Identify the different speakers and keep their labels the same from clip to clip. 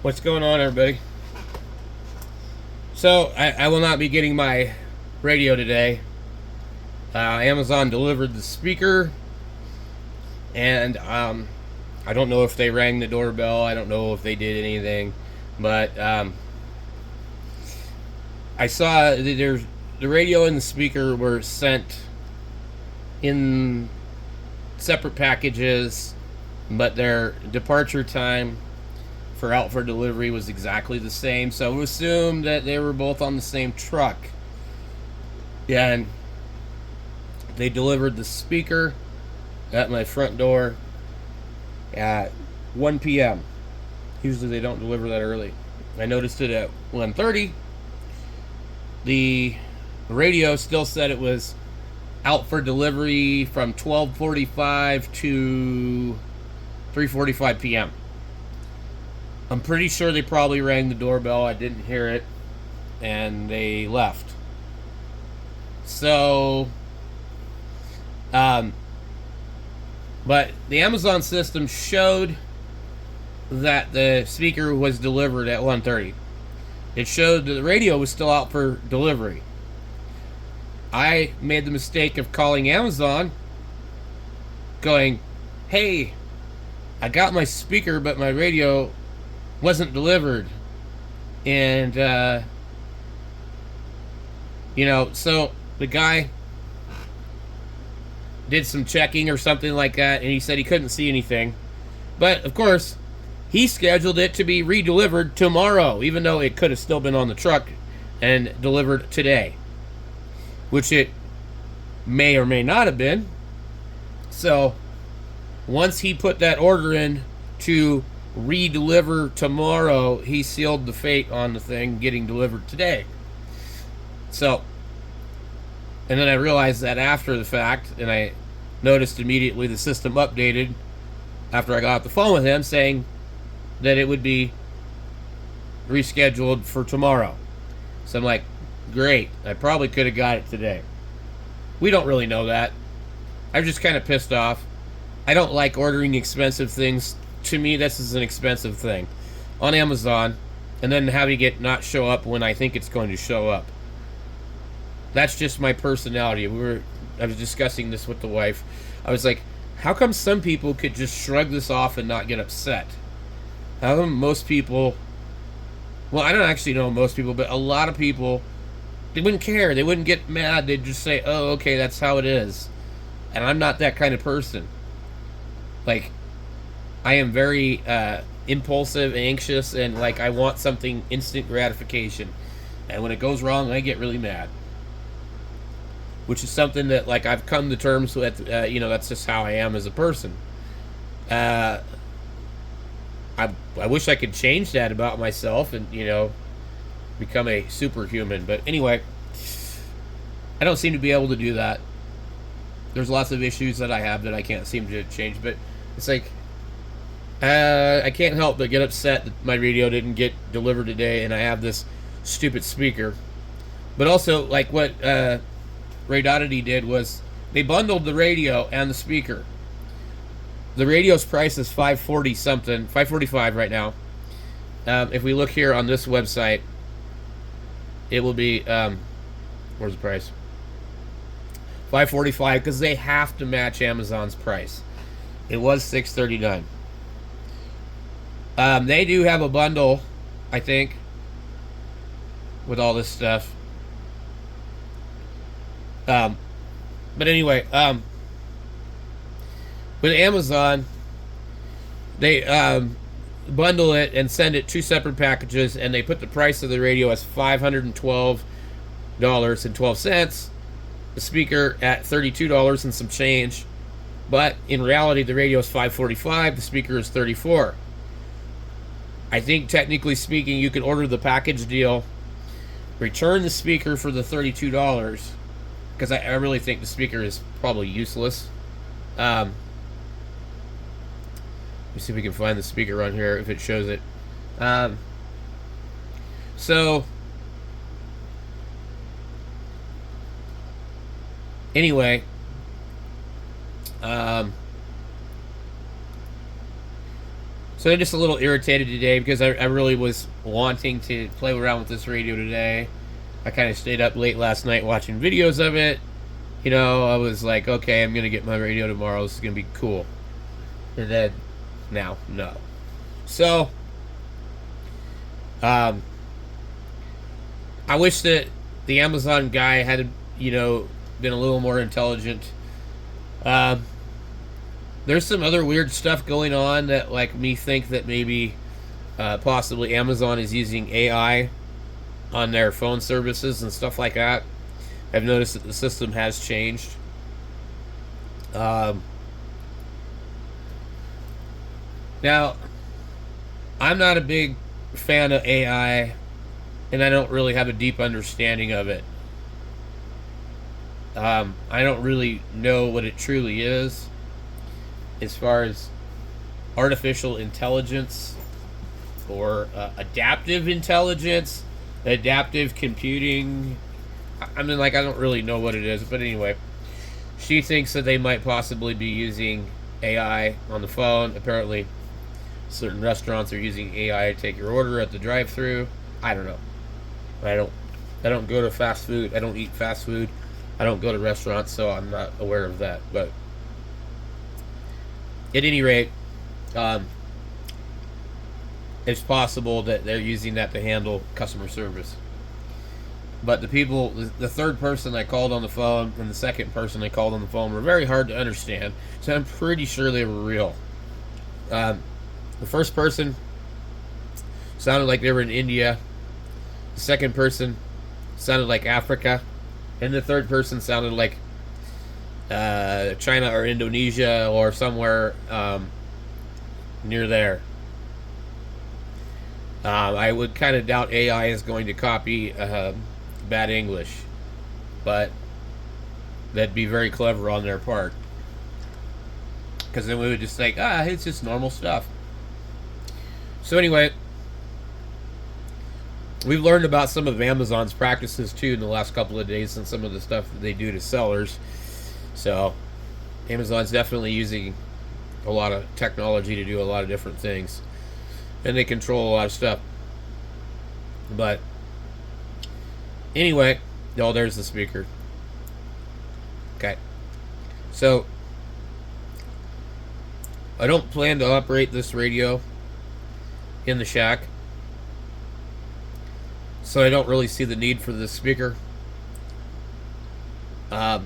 Speaker 1: What's going on, everybody? So, I will not be getting my radio today. Amazon delivered the speaker, and I don't know if they rang the doorbell. I don't know if they did anything, but I saw the radio and the speaker were sent in separate packages, but their departure time for out for delivery was exactly the same. So we assumed that they were both on the same truck. Yeah, and they delivered the speaker at my front door at 1 p.m. Usually they don't deliver that early. I noticed it at 1:30. The radio still said it was out for delivery from 12:45 to 3:45 p.m. I'm pretty sure they probably rang the doorbell. I didn't hear it, and they left. So, but the Amazon system showed that the speaker was delivered at 1:30. It showed that the radio was still out for delivery. I made the mistake of calling Amazon, going, "Hey, I got my speaker, but my radio wasn't delivered." And so the guy did some checking or something like that, and he said he couldn't see anything. But of course, he scheduled it to be redelivered tomorrow, even though it could have still been on the truck and delivered today, which it may or may not have been. So once he put that order in to redeliver tomorrow, he sealed the fate on the thing getting delivered today. So, and then I realized that after the fact, and I noticed immediately the system updated after I got off the phone with him saying that it would be rescheduled for tomorrow. So I'm like, great, I probably could have got it today. We don't really know that. I'm just kind of pissed off. I don't like ordering expensive things. To me, this is an expensive thing on Amazon, and then having it not show up when I think it's going to show up. That's just my personality. I was discussing this with the wife. I was like, how come some people could just shrug this off and not get upset? How come most people, well, I don't actually know most people, but a lot of people, they wouldn't care. They wouldn't get mad. They'd just say, oh, okay, that's how it is. And I'm not that kind of person. Like, I am very impulsive, anxious, and like I want something instant gratification. And when it goes wrong, I get really mad. Which is something that like I've come to terms with. That's just how I am as a person. I wish I could change that about myself and become a superhuman. But anyway, I don't seem to be able to do that. There's lots of issues that I have that I can't seem to change. But it's like, I can't help but get upset that my radio didn't get delivered today, and I have this stupid speaker. But also, like what Ray Dottity did was they bundled the radio and the speaker. The radio's price is $540 something, $545 right now. If we look here on this website, it will be where's the price? $545 because they have to match Amazon's price. It was $639. They do have a bundle, I think, with all this stuff. But anyway, with Amazon, they bundle it and send it two separate packages, and they put the price of the radio as $512.12, the speaker at $32 and some change. But in reality, the radio is $545, the speaker is $34. I think technically speaking, you can order the package deal, return the speaker for the $32, because I really think the speaker is probably useless. Let me see if we can find the speaker on here, if it shows it. So, anyway, So I'm just a little irritated today because I really was wanting to play around with this radio today. I kind of stayed up late last night watching videos of it. You know, I was like, okay, I'm going to get my radio tomorrow. This is going to be cool. And then, now, no. So, I wish that the Amazon guy had, you know, been a little more intelligent. There's some other weird stuff going on that, like, me think that maybe possibly Amazon is using AI on their phone services and stuff like that. I've noticed that the system has changed. Now, I'm not a big fan of AI, and I don't really have a deep understanding of it. I don't really know what it truly is as far as artificial intelligence or adaptive intelligence, adaptive computing. I mean, like, I don't really know what it is, but anyway, she thinks that they might possibly be using AI on the phone. Apparently, certain restaurants are using AI to take your order at the drive-thru. I don't know. I don't go to fast food. I don't eat fast food. I don't go to restaurants, so I'm not aware of that. But at any rate, it's possible that they're using that to handle customer service. But the people, the third person I called on the phone and the second person I called on the phone were very hard to understand. So I'm pretty sure they were real. The first person sounded like they were in India. The second person sounded like Africa. And the third person sounded like China or Indonesia or somewhere near there. I would kind of doubt AI is going to copy bad English, but that'd be very clever on their part, because then we would just think, it's just normal stuff. So anyway, we've learned about some of Amazon's practices too in the last couple of days, and some of the stuff that they do to sellers. So Amazon's definitely using a lot of technology to do a lot of different things, and they control a lot of stuff. But anyway, oh, there's the speaker. Okay. So I don't plan to operate this radio in the shack, so I don't really see the need for this speaker. I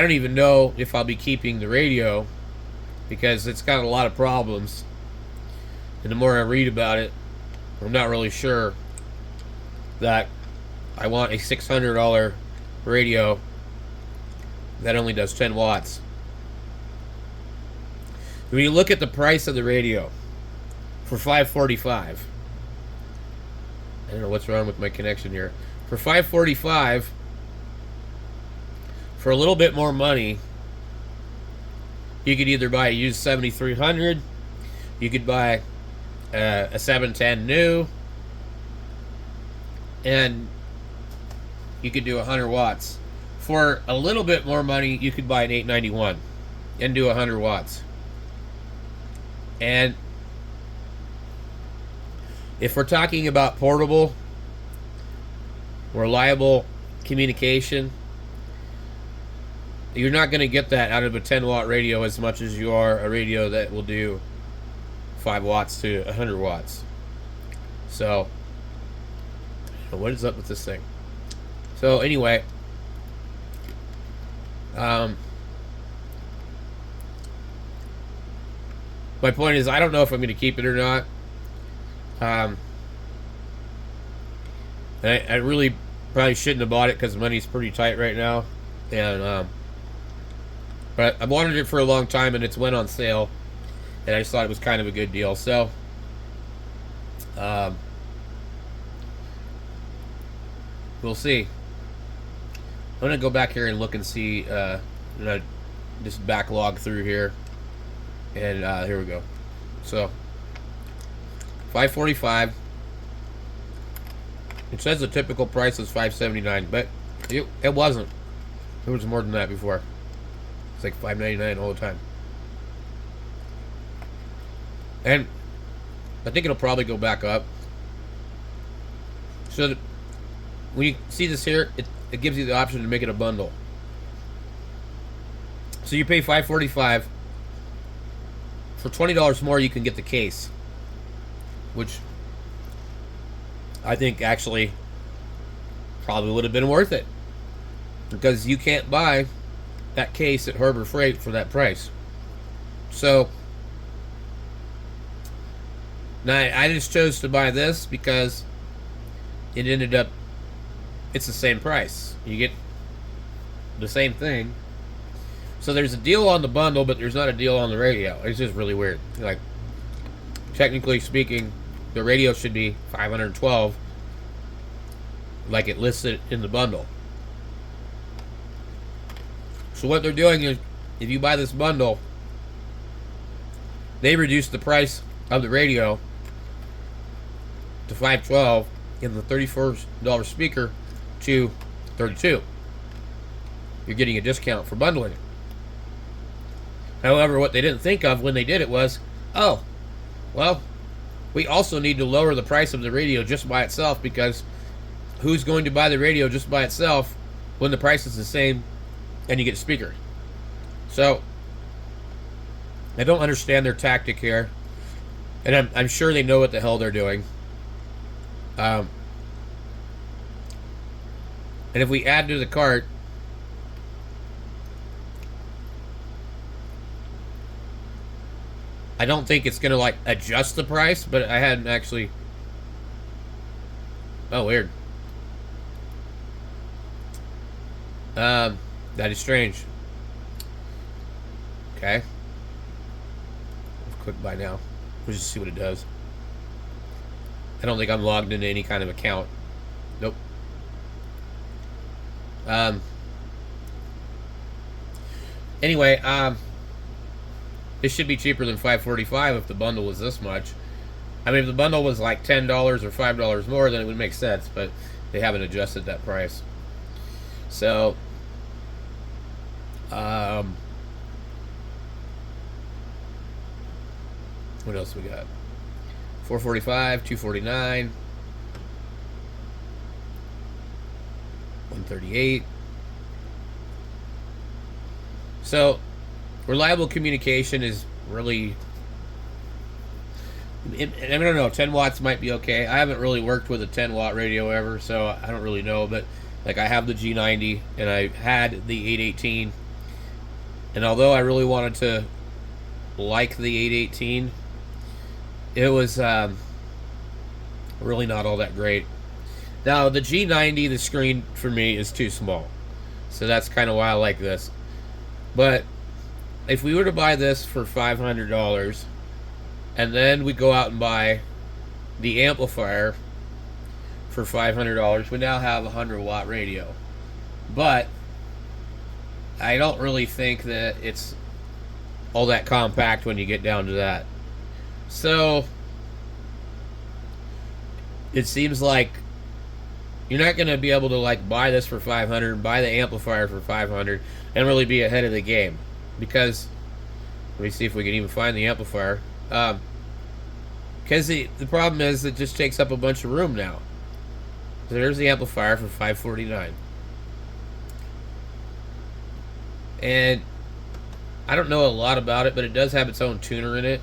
Speaker 1: don't even know if I'll be keeping the radio, because it's got a lot of problems, and the more I read about it, I'm not really sure that I want a $600 radio that only does 10 watts. When you look at the price of the radio for $545, I don't know what's wrong with my connection here. For $545, for a little bit more money, you could either buy a used 7300, you could buy a 710 new, and you could do 100 watts. For a little bit more money, you could buy an 891 and do 100 watts. And if we're talking about portable, reliable communication, you're not going to get that out of a 10 watt radio as much as you are a radio that will do 5 watts to 100 watts. So, what is up with this thing? So anyway, my point is, I don't know if I'm going to keep it or not. And I really probably shouldn't have bought it because money's pretty tight right now. And but I wanted it for a long time, and it's went on sale, and I just thought it was kind of a good deal. So we'll see. I'm gonna go back here and look and see. Just backlog through here, and here we go. So $545. It says the typical price is $579, but it wasn't. It was more than that before. It's like $5.99 all the time. And I think it'll probably go back up. So when you see this here, it gives you the option to make it a bundle. So you pay $545. For $20 more, you can get the case, which I think actually probably would have been worth it, because you can't buy that case at Harbor Freight for that price. So now I just chose to buy this because it ended up, it's the same price. You get the same thing. So there's a deal on the bundle, but there's not a deal on the radio. It's just really weird. Like, technically speaking, the radio should be $512, like it listed in the bundle. So what they're doing is, if you buy this bundle, they reduce the price of the radio to $512 and the $34 speaker to $32. You're getting a discount for bundling it. However, what they didn't think of when they did it was, oh, well, we also need to lower the price of the radio just by itself, because who's going to buy the radio just by itself when the price is the same and you get a speaker? So I don't understand their tactic here, and I'm sure they know what the hell they're doing. And if we add to the cart, I don't think it's going to, like, adjust the price, but I hadn't actually... Oh, weird. That is strange. Okay. Quick buy now. We'll just see what it does. I don't think I'm logged into any kind of account. Nope. Anyway, it should be cheaper than $545 if the bundle was this much. I mean, if the bundle was like $10 or $5 more, then it would make sense, but they haven't adjusted that price. So, what else we got? $445, $249, $138. So, reliable communication is really, I don't know, 10 watts might be okay. I haven't really worked with a 10 watt radio ever, so I don't really know, but like, I have the G90 and I had the 818, and although I really wanted to like the 818, it was really not all that great. Now the G90, the screen for me is too small, so that's kind of why I like this. But if we were to buy this for $500, and then we go out and buy the amplifier for $500, we now have a 100-watt radio. But I don't really think that it's all that compact when you get down to that. So it seems like you're not going to be able to, like, buy this for $500, buy the amplifier for $500, and really be ahead of the game. Because, let me see if we can even find the amplifier. Because the problem is it just takes up a bunch of room now. So there's the amplifier for $549. And I don't know a lot about it, but it does have its own tuner in it.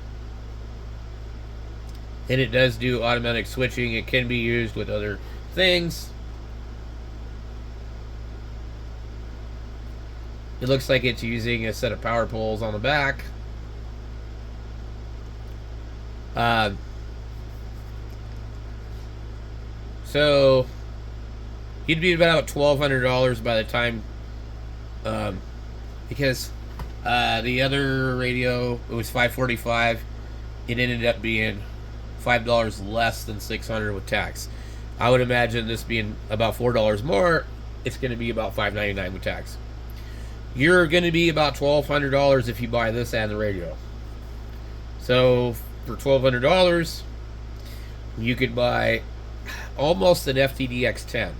Speaker 1: And it does do automatic switching. It can be used with other things. It looks like it's using a set of power poles on the back. So you'd be about $1,200 by the time, because the other radio, it was $545. It ended up being $5 less than $600 with tax. I would imagine this being about $4 more. It's going to be about $599 with tax. You're going to be about $1,200 if you buy this and the radio. So for $1,200, you could buy almost an FTD X10.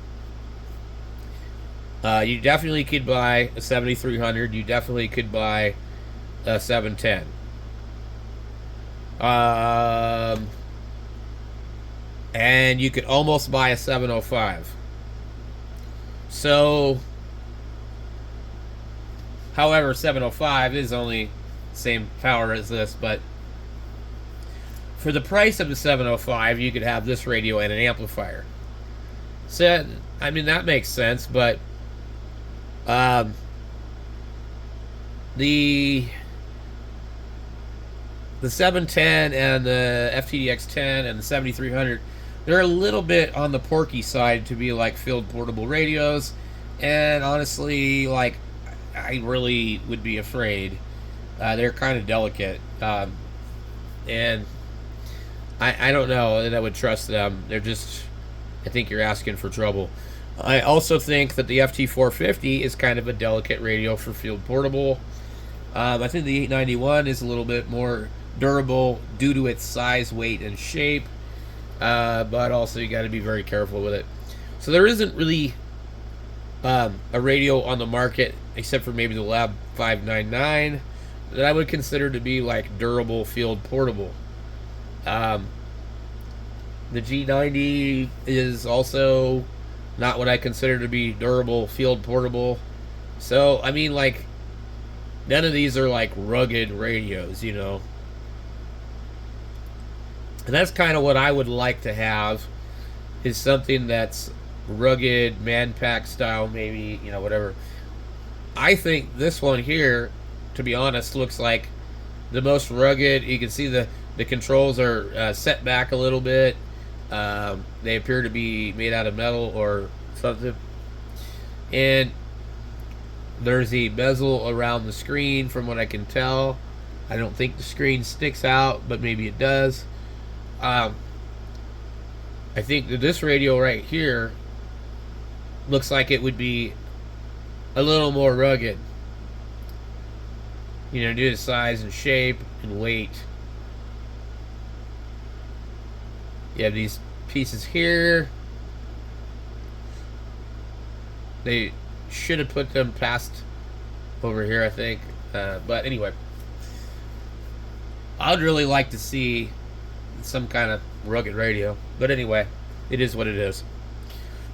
Speaker 1: You definitely could buy a 7300. You definitely could buy a 710. And you could almost buy a 705. So, however, 705 is only same power as this, but for the price of the 705, you could have this radio and an amplifier. So, I mean, that makes sense, but the 710 and the FTDX 10 and the 7300, they're a little bit on the porky side to be like field portable radios, and honestly, like, I really would be afraid. They're kind of delicate, and I don't know that I would trust them. They're just, I think you're asking for trouble. I also think that the FT450 is kind of a delicate radio for field portable. I think the 891 is a little bit more durable due to its size, weight, and shape, but also you got to be very careful with it. So there isn't really a radio on the market, except for maybe the Lab 599, that I would consider to be like durable field portable. The G90 is also not what I consider to be durable field portable. So, I mean, like, none of these are like rugged radios, you know. And that's kind of what I would like to have, is something that's rugged, man-pack style, maybe, you know, whatever. I think this one here, to be honest, looks like the most rugged. You can see the controls are set back a little bit. They appear to be made out of metal or something. And there's a bezel around the screen from what I can tell. I don't think the screen sticks out, but maybe it does. I think that this radio right here looks like it would be a little more rugged, you know, due to size and shape and weight. You have these pieces here. They should have put them past over here, I think. But anyway, I'd really like to see some kind of rugged radio. But anyway, it is what it is.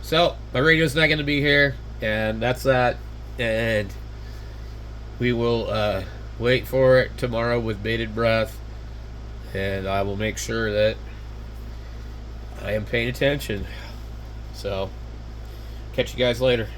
Speaker 1: So, my radio's not going to be here, and that's that. And we will wait for it tomorrow with bated breath. And I will make sure that I am paying attention. So, catch you guys later.